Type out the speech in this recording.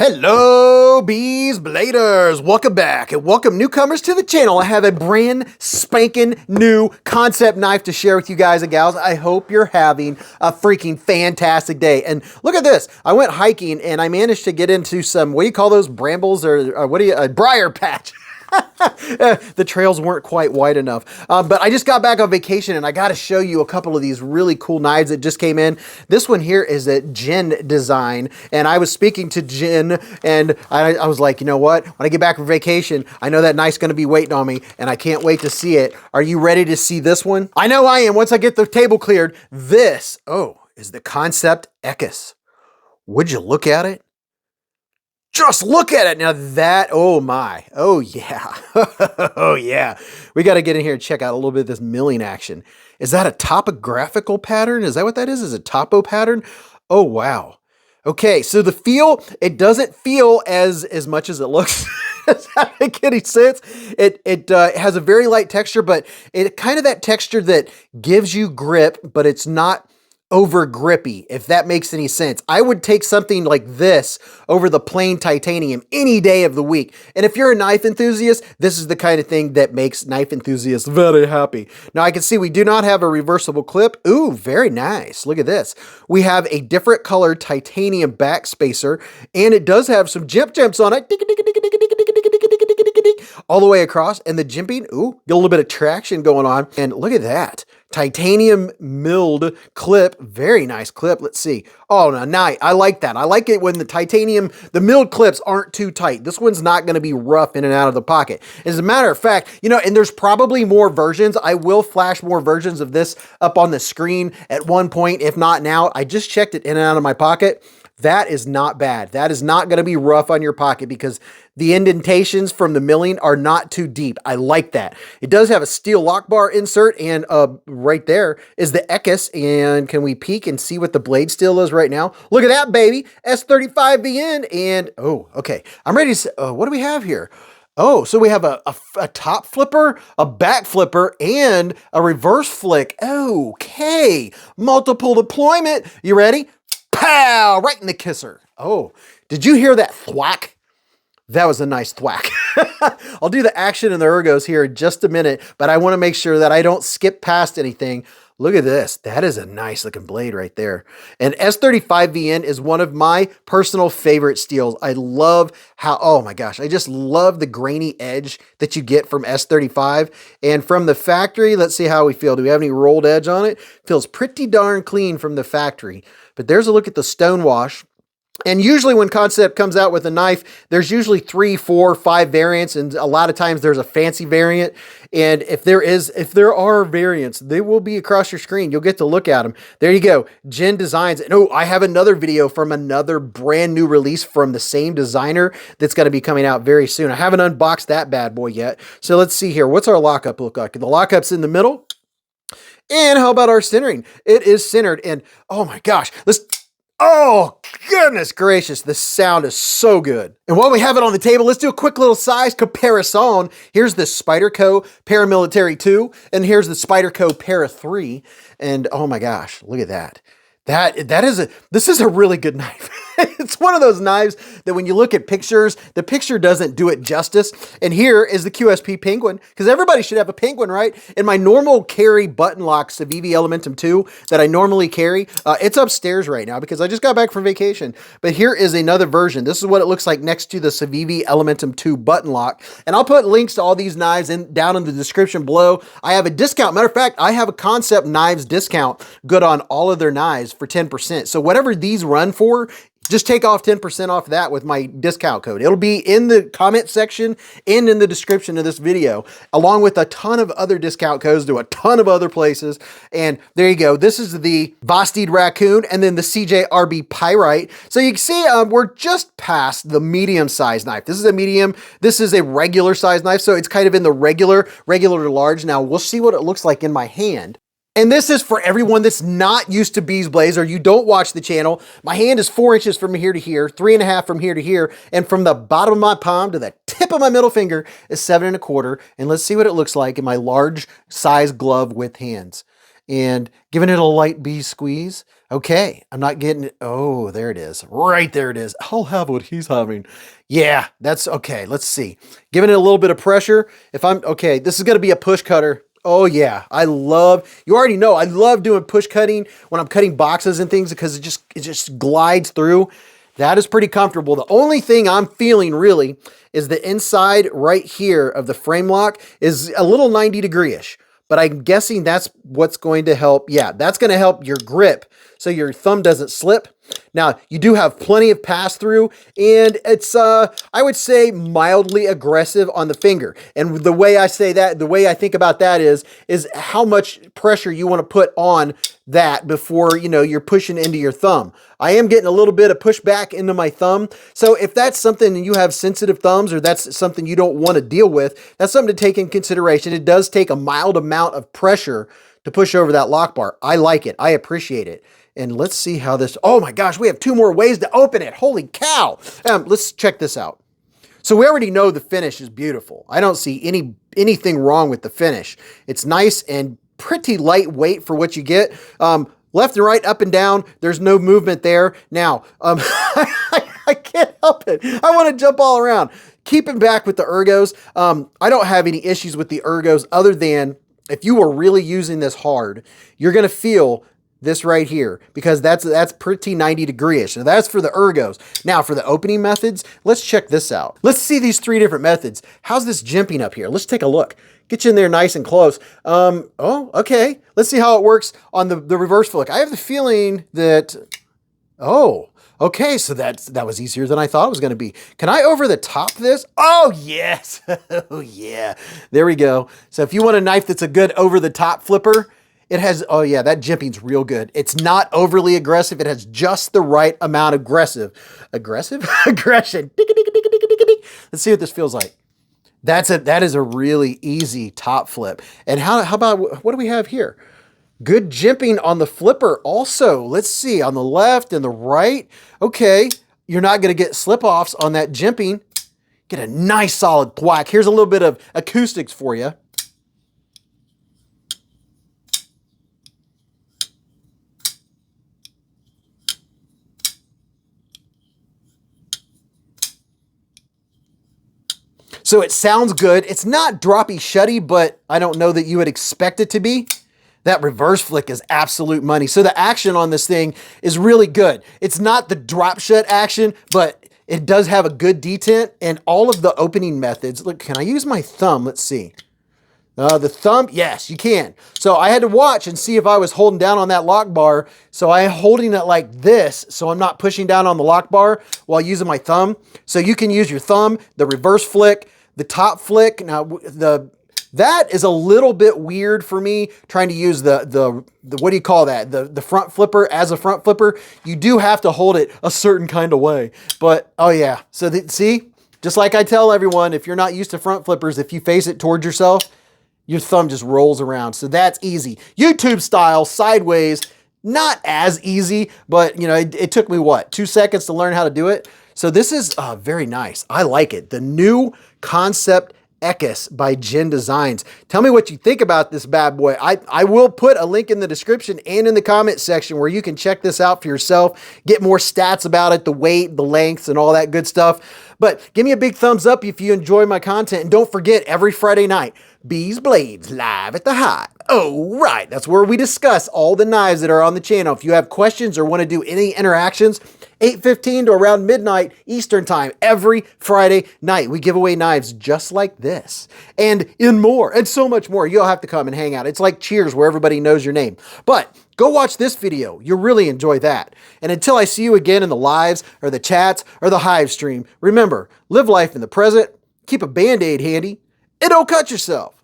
Hello, Beez Bladers! Welcome back and welcome newcomers to the channel. I have a brand spanking new Kansept knife to share with you guys and gals. I hope you're having a freaking fantastic day. And look at this. I went hiking and I managed to get into some, what do you call those, brambles or a briar patch. The trails weren't quite wide enough. But I just got back on vacation and I got to show you a couple of these really cool knives that just came in. This one here is a Jen design. And I was speaking to Jen and I was like, you know what? When I get back from vacation, I know that knife's going to be waiting on me and I can't wait to see it. Are you ready to see this one? I know I am. Once I get the table cleared, this, is the Kansept Echis. Would you look at it? Just look at it. Now that, oh my, oh yeah, oh yeah. We got to get in here and check out a little bit of this milling action. Is that a topographical pattern? Is that what that is? Is it a topo pattern? Oh, wow. Okay, so the feel, it doesn't feel as much as it looks. Does that make any sense? It has a very light texture, but it kind of that texture that gives you grip, but it's not over grippy, if that makes any sense. I would take something like this over the plain titanium any day of the week. And if you're a knife enthusiast, this is the kind of thing that makes knife enthusiasts very happy. Now I can see we do not have a reversible clip. Ooh, very nice. Look at this. We have a different colored titanium back spacer, and it does have some jimps on it. All the way across, and the jimping, get a little bit of traction going on. And look at that. Titanium milled clip, very nice clip. Let's see. Oh, no, nice. I like that. I like it when the milled clips aren't too tight. This one's not going to be rough in and out of the pocket. As a matter of fact, and there's probably more versions. I will flash more versions of this up on the screen at one point, if not now. I just checked it in and out of my pocket. That is not bad. That is not going to be rough on your pocket because the indentations from the milling are not too deep. I like that. It does have a steel lock bar insert, and right there is the Echis. And can we peek and see what the blade steel is right now? Look at that, baby. S35VN. And, okay. I'm ready to, what do we have here? Oh, so we have a top flipper, a back flipper, and a reverse flick. Okay. Multiple deployment. You ready? Pow! Right in the kisser. Oh, did you hear that thwack? That was a nice thwack. I'll do the action and the ergos here in just a minute, but I want to make sure that I don't skip past anything. Look at this. That is a nice looking blade right there. And S35VN is one of my personal favorite steels. I love how, oh my gosh, I just love the grainy edge that you get from S35. And from the factory, let's see how we feel. Do we have any rolled edge on it? Feels pretty darn clean from the factory. But there's a look at the stone wash. And usually when Kansept comes out with a knife, there's usually 3, 4, 5 variants, and a lot of times there's a fancy variant. And if there are variants, they will be across your screen. You'll get to look at them. There you go, Jen Designs. And I have another video from another brand new release from the same designer that's going to be coming out very soon. I haven't unboxed that bad boy yet. So let's see here. What's our lockup look like? The lockup's in the middle. And how about our centering? It is centered. And oh my gosh, oh, goodness gracious, the sound is so good. And while we have it on the table, let's do a quick little size comparison. Here's the Spyderco Paramilitary 2, and here's the Spyderco Para 3. And oh my gosh, look at that. This is a really good knife. It's one of those knives that when you look at pictures, the picture doesn't do it justice. And here is the QSP Penguin, because everybody should have a Penguin, right? And my normal carry button lock Civivi Elementum 2 that I normally carry, it's upstairs right now because I just got back from vacation. But here is another version. This is what it looks like next to the Civivi Elementum 2 button lock. And I'll put links to all these knives down in the description below. I have a discount. Matter of fact, I have a Kansept knives discount good on all of their knives for 10%. So whatever these run for, just take off 10% off that with my discount code. It'll be in the comment section and in the description of this video, along with a ton of other discount codes to a ton of other places. And there you go. This is the Vostede Raccoon and then the CJRB Pyrite. So you can see we're just past the medium size knife. This is a medium. This is a regular size knife. So it's kind of in the regular to large. Now we'll see what it looks like in my hand. And this is for everyone that's not used to Beez Blades or you don't watch the channel. My hand is 4 inches from here to here, 3.5 from here to here, and from the bottom of my palm to the tip of my middle finger is 7.25. And let's see what it looks like in my large size glove with hands. And giving it a light bee squeeze. Okay, I'm not getting it. Oh, there it is. Right there it is. I'll have what he's having. Yeah, that's okay. Let's see. Giving it a little bit of pressure. If I'm okay, this is going to be a push cutter. Oh yeah, you already know, I love doing push cutting when I'm cutting boxes and things because it just glides through. That is pretty comfortable. The only thing I'm feeling really is the inside right here of the frame lock is a little 90 degree-ish. But I'm guessing that's what's going to help. Yeah, that's going to help your grip so your thumb doesn't slip. Now, you do have plenty of pass-through, and it's, I would say, mildly aggressive on the finger. And the way I say that, the way I think about that is how much pressure you want to put on that before, you know, you're pushing into your thumb. I am getting a little bit of pushback into my thumb. So if that's something and you have sensitive thumbs or that's something you don't want to deal with, that's something to take in consideration. It does take a mild amount of pressure to push over that lock bar. I like it. I appreciate it. And let's see how this, oh my gosh, we have 2 more ways to open it. Holy cow. Let's check this out. So we already know the finish is beautiful. I don't see anything wrong with the finish. It's nice and pretty lightweight for what you get. Left and right, up and down, there's no movement there. Now, I can't help it. I want to jump all around. Keeping back with the ergos, I don't have any issues with the ergos other than if you were really using this hard, you're going to feel this right here because that's pretty 90 degree-ish. Now that's for the ergos. Now for the opening methods, let's check this out. Let's see these 3 different methods. How's this jimping up here? Let's take a look. Get you in there nice and close. Oh, okay. Let's see how it works on the reverse flick. I have the feeling that, oh, okay, so that was easier than I thought it was going to be. Can I over the top this? Oh, yes. Oh, yeah. There we go. So if you want a knife that's a good over the top flipper, it has, oh yeah, that jimping's real good. It's not overly aggressive. It has just the right amount of aggression. Let's see what this feels like. That is a really easy top flip. And how about, what do we have here? Good jimping on the flipper also. Let's see, on the left and the right. Okay, you're not gonna get slip-offs on that jimping. Get a nice solid thwack. Here's a little bit of acoustics for you. So it sounds good. It's not droppy shutty, but I don't know that you would expect it to be. That reverse flick is absolute money. So the action on this thing is really good. It's not the drop shut action, but it does have a good detent and all of the opening methods. Look, can I use my thumb? Let's see. The thumb, yes, you can. So I had to watch and see if I was holding down on that lock bar. So I'm holding it like this, so I'm not pushing down on the lock bar while using my thumb. So you can use your thumb, the reverse flick, the top flick. Now that is a little bit weird for me trying to use the what do you call that? The front flipper as a front flipper. You do have to hold it a certain kind of way. But oh yeah, so see, just like I tell everyone, if you're not used to front flippers, if you face it towards yourself, your thumb just rolls around. So that's easy. YouTube style, sideways, not as easy, but you know, it took me what, 2 seconds to learn how to do it. So this is very nice. I like it. The new Kansept Echis by Jen Designs. Tell me what you think about this bad boy. I will put a link in the description and in the comment section where you can check this out for yourself, get more stats about it, the weight, the lengths, and all that good stuff. But give me a big thumbs up if you enjoy my content. And don't forget, every Friday night, Beez Blades live at the Hive. Oh, right. That's where we discuss all the knives that are on the channel. If you have questions or want to do any interactions, 8:15 to around midnight Eastern time every Friday night. We give away knives just like this and in more and so much more. You'll have to come and hang out. It's like Cheers where everybody knows your name. But go watch this video. You'll really enjoy that. And until I see you again in the lives or the chats or the Hive stream, remember, live life in the present, keep a Band-Aid handy, and don't cut yourself.